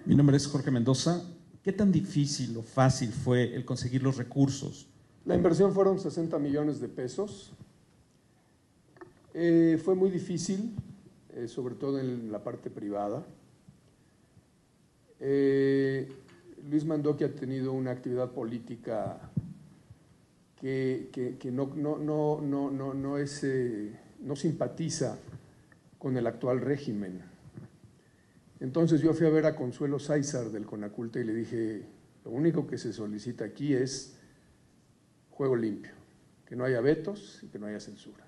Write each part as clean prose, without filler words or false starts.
Mi nombre es Jorge Mendoza. ¿Qué tan difícil o fácil fue el conseguir los recursos? La inversión fueron 60 millones de pesos. Fue muy difícil, sobre todo en la parte privada. Luis Mandoki ha tenido una actividad política que no simpatiza con el actual régimen. Entonces yo fui a ver a Consuelo Sáizar del Conaculta y le dije, lo único que se solicita aquí es juego limpio, que no haya vetos y que no haya censura.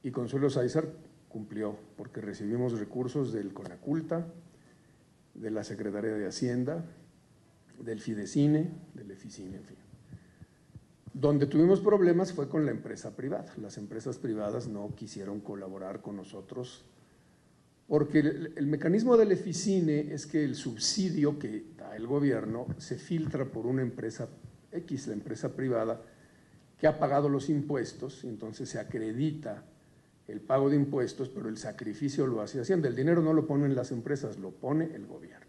Y Consuelo Sáizar cumplió, porque recibimos recursos del Conaculta, de la Secretaría de Hacienda, del Fidecine, del Eficine, en fin. Donde tuvimos problemas fue con la empresa privada. Las empresas privadas no quisieron colaborar con nosotros porque el mecanismo del Eficine es que el subsidio que da el gobierno se filtra por una empresa X, la empresa privada, que ha pagado los impuestos, y entonces se acredita el pago de impuestos, pero el sacrificio lo hace Hacienda. El dinero no lo ponen las empresas, lo pone el gobierno.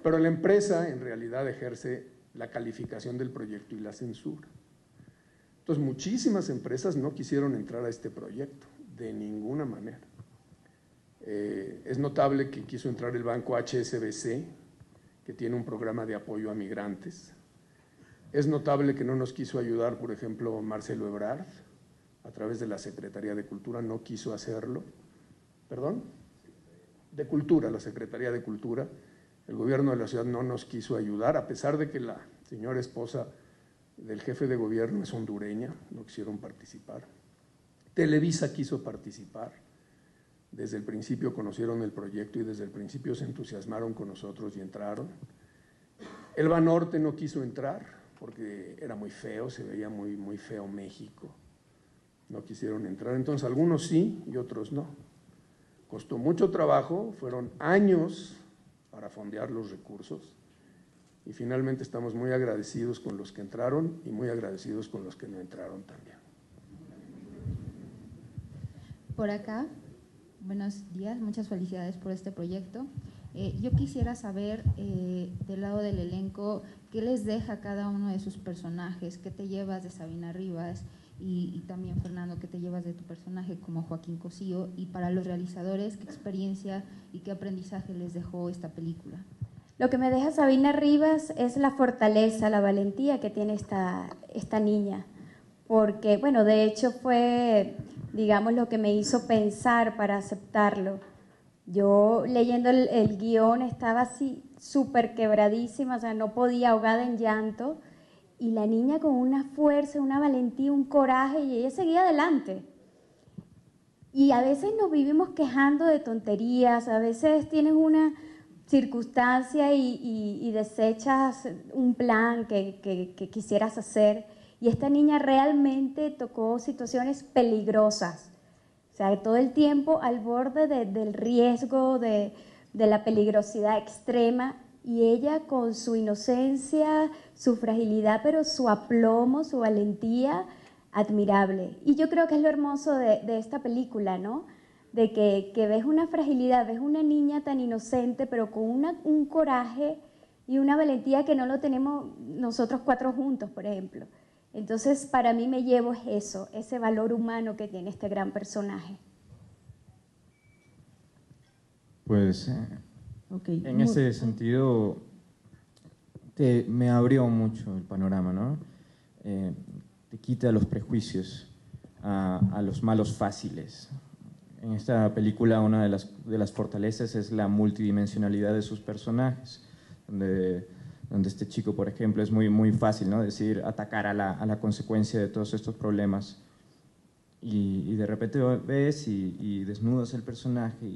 Pero la empresa en realidad ejerce la calificación del proyecto y la censura. Entonces, muchísimas empresas no quisieron entrar a este proyecto, de ninguna manera. Es notable que quiso entrar el banco HSBC, que tiene un programa de apoyo a migrantes. Es notable que no nos quiso ayudar, por ejemplo, Marcelo Ebrard, a través de la Secretaría de Cultura, no quiso hacerlo. ¿Perdón? De Cultura, la Secretaría de Cultura. El gobierno de la ciudad no nos quiso ayudar, a pesar de que la señora esposa del jefe de gobierno es hondureña, no quisieron participar. Televisa quiso participar. Desde el principio conocieron el proyecto y desde el principio se entusiasmaron con nosotros y entraron. El Banorte no quiso entrar porque era muy feo, se veía muy feo México. No quisieron entrar, entonces algunos sí y otros no. Costó mucho trabajo, fueron años para fondear los recursos y finalmente estamos muy agradecidos con los que entraron y muy agradecidos con los que no entraron también. Por acá. Buenos días, muchas felicidades por este proyecto. Yo quisiera saber, del lado del elenco, ¿qué les deja cada uno de sus personajes? ¿Qué te llevas de Sabina Rivas? Y también, Fernando, ¿qué te llevas de tu personaje como Joaquín Cosío? Y para los realizadores, ¿qué experiencia y qué aprendizaje les dejó esta película? Lo que me deja Sabina Rivas es la fortaleza, la valentía que tiene esta niña. Porque, bueno, de hecho fue, digamos, lo que me hizo pensar para aceptarlo. Yo leyendo el guión estaba así súper quebradísima, o sea, no podía, ahogada en llanto, y la niña con una fuerza, una valentía, un coraje, y ella seguía adelante. Y a veces nos vivimos quejando de tonterías, a veces tienes una circunstancia y desechas un plan que quisieras hacer. Y esta niña realmente tocó situaciones peligrosas, o sea, todo el tiempo al borde del riesgo, de la peligrosidad extrema, y ella con su inocencia, su fragilidad, pero su aplomo, su valentía, admirable. Y yo creo que es lo hermoso de esta película, ¿no? De que ves una fragilidad, ves una niña tan inocente, pero con un coraje y una valentía que no lo tenemos nosotros cuatro juntos, por ejemplo. Entonces, para mí me llevo eso, ese valor humano que tiene este gran personaje. Pues, en ese sentido, me abrió mucho el panorama, ¿no? Te quita los prejuicios a los malos fáciles. En esta película, una de las fortalezas es la multidimensionalidad de sus personajes, donde este chico, por ejemplo, es muy fácil, ¿no? Decir, atacar a la consecuencia de todos estos problemas. Y de repente ves y desnudas el personaje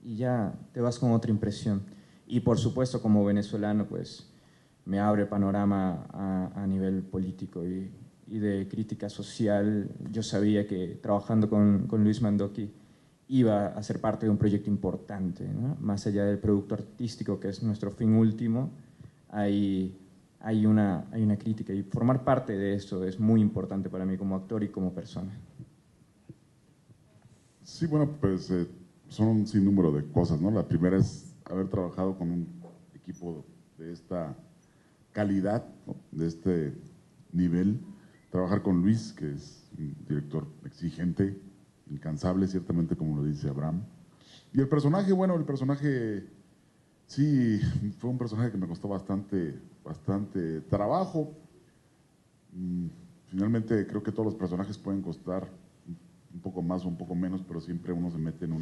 y ya te vas con otra impresión. Y por supuesto, como venezolano, pues me abre panorama a nivel político y de crítica social. Yo sabía que trabajando con Luis Mandoki iba a ser parte de un proyecto importante, ¿no? Más allá del producto artístico, que es nuestro fin último, hay una crítica, y formar parte de eso es muy importante para mí como actor y como persona. Sí, bueno, pues son un sinnúmero de cosas, ¿no? La primera es haber trabajado con un equipo de esta calidad, ¿no? De este nivel, trabajar con Luis, que es un director exigente, incansable, ciertamente, como lo dice Abraham. Y el personaje, bueno, el personaje sí fue un personaje que me costó bastante trabajo. Finalmente creo que todos los personajes pueden costar un poco más o un poco menos, pero siempre uno se mete en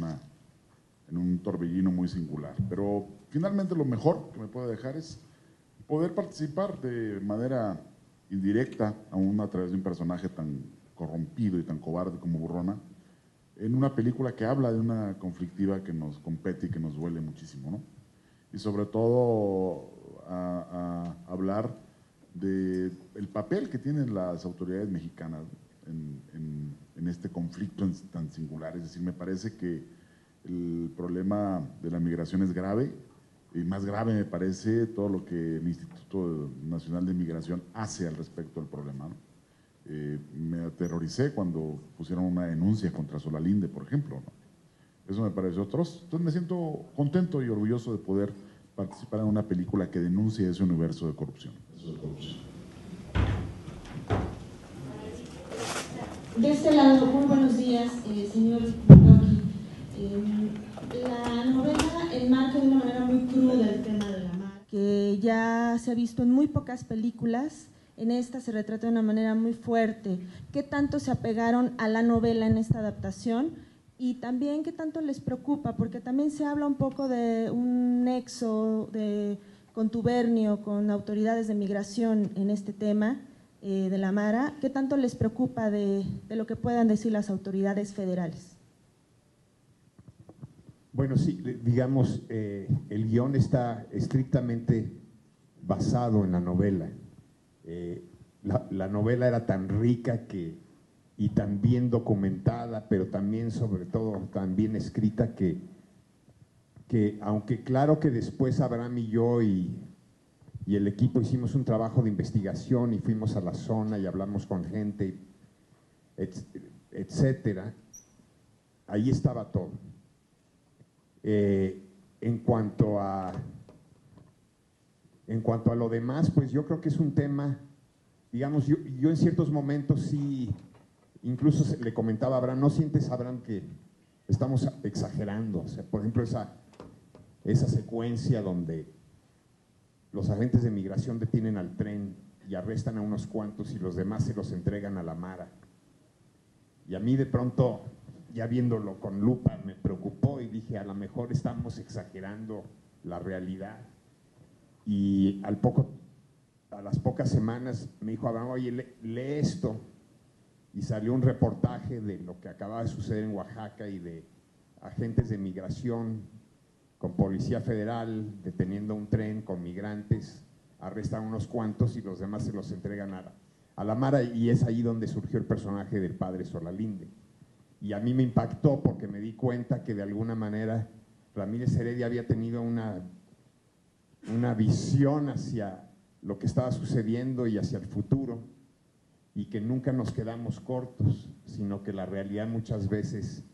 un torbellino muy singular. Pero finalmente lo mejor que me puede dejar es poder participar de manera indirecta, aún a través de un personaje tan corrompido y tan cobarde como Burrona, en una película que habla de una conflictiva que nos compete y que nos duele muchísimo, ¿no? Y sobre todo a hablar del papel que tienen las autoridades mexicanas en este conflicto tan singular. Es decir, me parece que el problema de la migración es grave, y más grave me parece todo lo que el Instituto Nacional de Migración hace al respecto del problema, ¿no? Me aterroricé cuando pusieron una denuncia contra Solalinde, por ejemplo, ¿no? Eso me pareció atroz. Entonces me siento contento y orgulloso de poder participar en una película que denuncie ese universo de corrupción. De este lado, muy buenos días, señor Loki. La novela enmarca de una manera muy cruda el tema de la mar, que ya se ha visto en muy pocas películas. En esta se retrata de una manera muy fuerte. ¿Qué tanto se apegaron a la novela en esta adaptación? Y también, ¿qué tanto les preocupa? Porque también se habla un poco de un nexo de contubernio con autoridades de migración en este tema de la Mara. ¿Qué tanto les preocupa de lo que puedan decir las autoridades federales? Bueno, sí, digamos, el guión está estrictamente basado en la novela. La novela era tan rica y tan bien documentada, pero también, sobre todo, tan bien escrita que aunque claro que después Abraham y yo y el equipo hicimos un trabajo de investigación y fuimos a la zona y hablamos con gente, etcétera, ahí estaba todo. En cuanto a lo demás, pues yo creo que es un tema, digamos, yo en ciertos momentos sí, incluso le comentaba a Abraham, ¿no sientes, Abraham, que estamos exagerando? O sea, por ejemplo, esa secuencia donde los agentes de migración detienen al tren y arrestan a unos cuantos y los demás se los entregan a la Mara. Y a mí de pronto, ya viéndolo con lupa, me preocupó y dije, a lo mejor estamos exagerando la realidad. Y a las pocas semanas me dijo Abraham, oye, lee esto. Y salió un reportaje de lo que acababa de suceder en Oaxaca y de agentes de migración con Policía Federal deteniendo un tren con migrantes, arrestan unos cuantos y los demás se los entregan a la Mara, y es ahí donde surgió el personaje del padre Solalinde. Y a mí me impactó porque me di cuenta que de alguna manera Ramírez Heredia había tenido una visión hacia lo que estaba sucediendo y hacia el futuro, y que nunca nos quedamos cortos, sino que la realidad muchas veces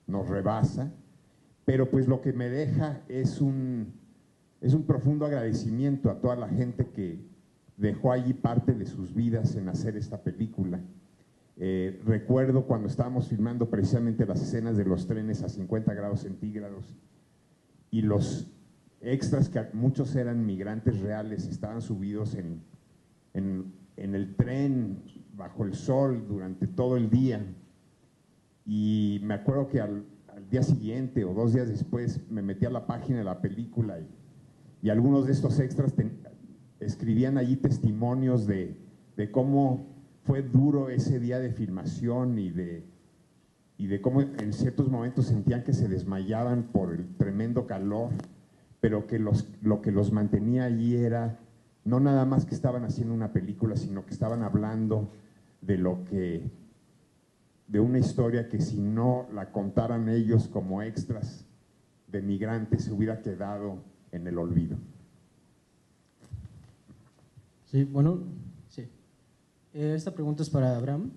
nos rebasa. Pero pues lo que me deja es un profundo agradecimiento a toda la gente que dejó allí parte de sus vidas en hacer esta película. Recuerdo cuando estábamos filmando precisamente las escenas de los trenes a 50 grados centígrados y los extras, que muchos eran migrantes reales, estaban subidos en el tren bajo el sol durante todo el día. Y me acuerdo que al día siguiente o 2 días después me metí a la página de la película y algunos de estos extras escribían allí testimonios de cómo fue duro ese día de filmación y de cómo en ciertos momentos sentían que se desmayaban por el tremendo calor, pero que lo que los mantenía allí era no nada más que estaban haciendo una película, sino que estaban hablando de una historia que si no la contaran ellos como extras de migrantes se hubiera quedado en el olvido. Sí, bueno, sí. Esta pregunta es para Abraham.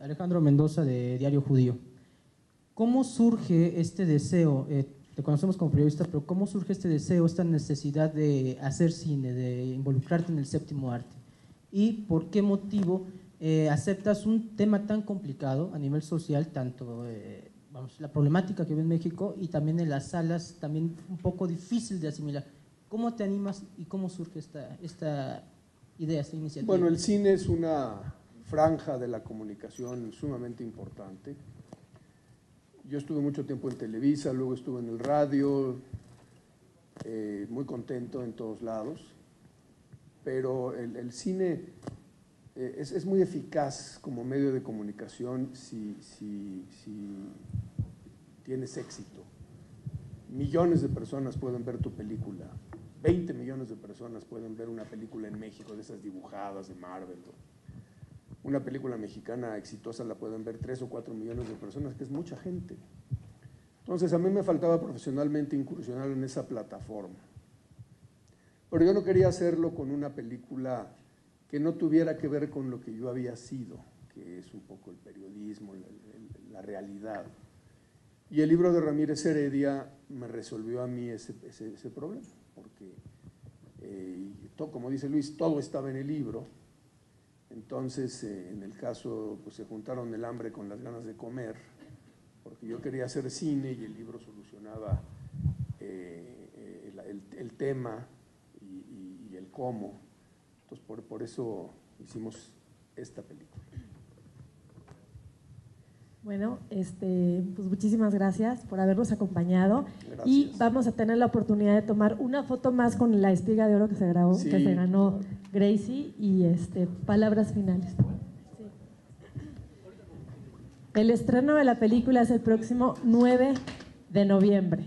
Alejandro Mendoza, de Diario Judío. ¿Cómo surge este deseo? te conocemos como periodista, pero ¿cómo surge este deseo, esta necesidad de hacer cine, de involucrarte en el séptimo arte? ¿Y por qué motivo aceptas un tema tan complicado a nivel social, tanto la problemática que ve en México y también en las salas, también un poco difícil de asimilar? ¿Cómo te animas y cómo surge esta idea, esta iniciativa? Bueno, el cine es una franja de la comunicación sumamente importante. Yo estuve mucho tiempo en Televisa, luego estuve en el radio, muy contento en todos lados, pero el cine es muy eficaz como medio de comunicación si tienes éxito. Millones de personas pueden ver tu película, 20 millones de personas pueden ver una película en México de esas dibujadas de Marvel. Una película mexicana exitosa la pueden ver 3 o 4 millones de personas, que es mucha gente. Entonces a mí me faltaba profesionalmente incursionar en esa plataforma. Pero yo no quería hacerlo con una película que no tuviera que ver con lo que yo había sido, que es un poco el periodismo, la realidad. Y el libro de Ramírez Heredia me resolvió a mí ese problema, porque, como dice Luis, todo estaba en el libro. Entonces, en el caso, pues se juntaron el hambre con las ganas de comer, porque yo quería hacer cine y el libro solucionaba el tema y el cómo. Entonces, por eso hicimos esta película. Bueno, pues muchísimas gracias por habernos acompañado. Gracias. Y vamos a tener la oportunidad de tomar una foto más con la espiga de oro que se grabó, Sí, que se ganó claro. Gracie, y palabras finales. Sí. El estreno de la película es el próximo 9 de noviembre.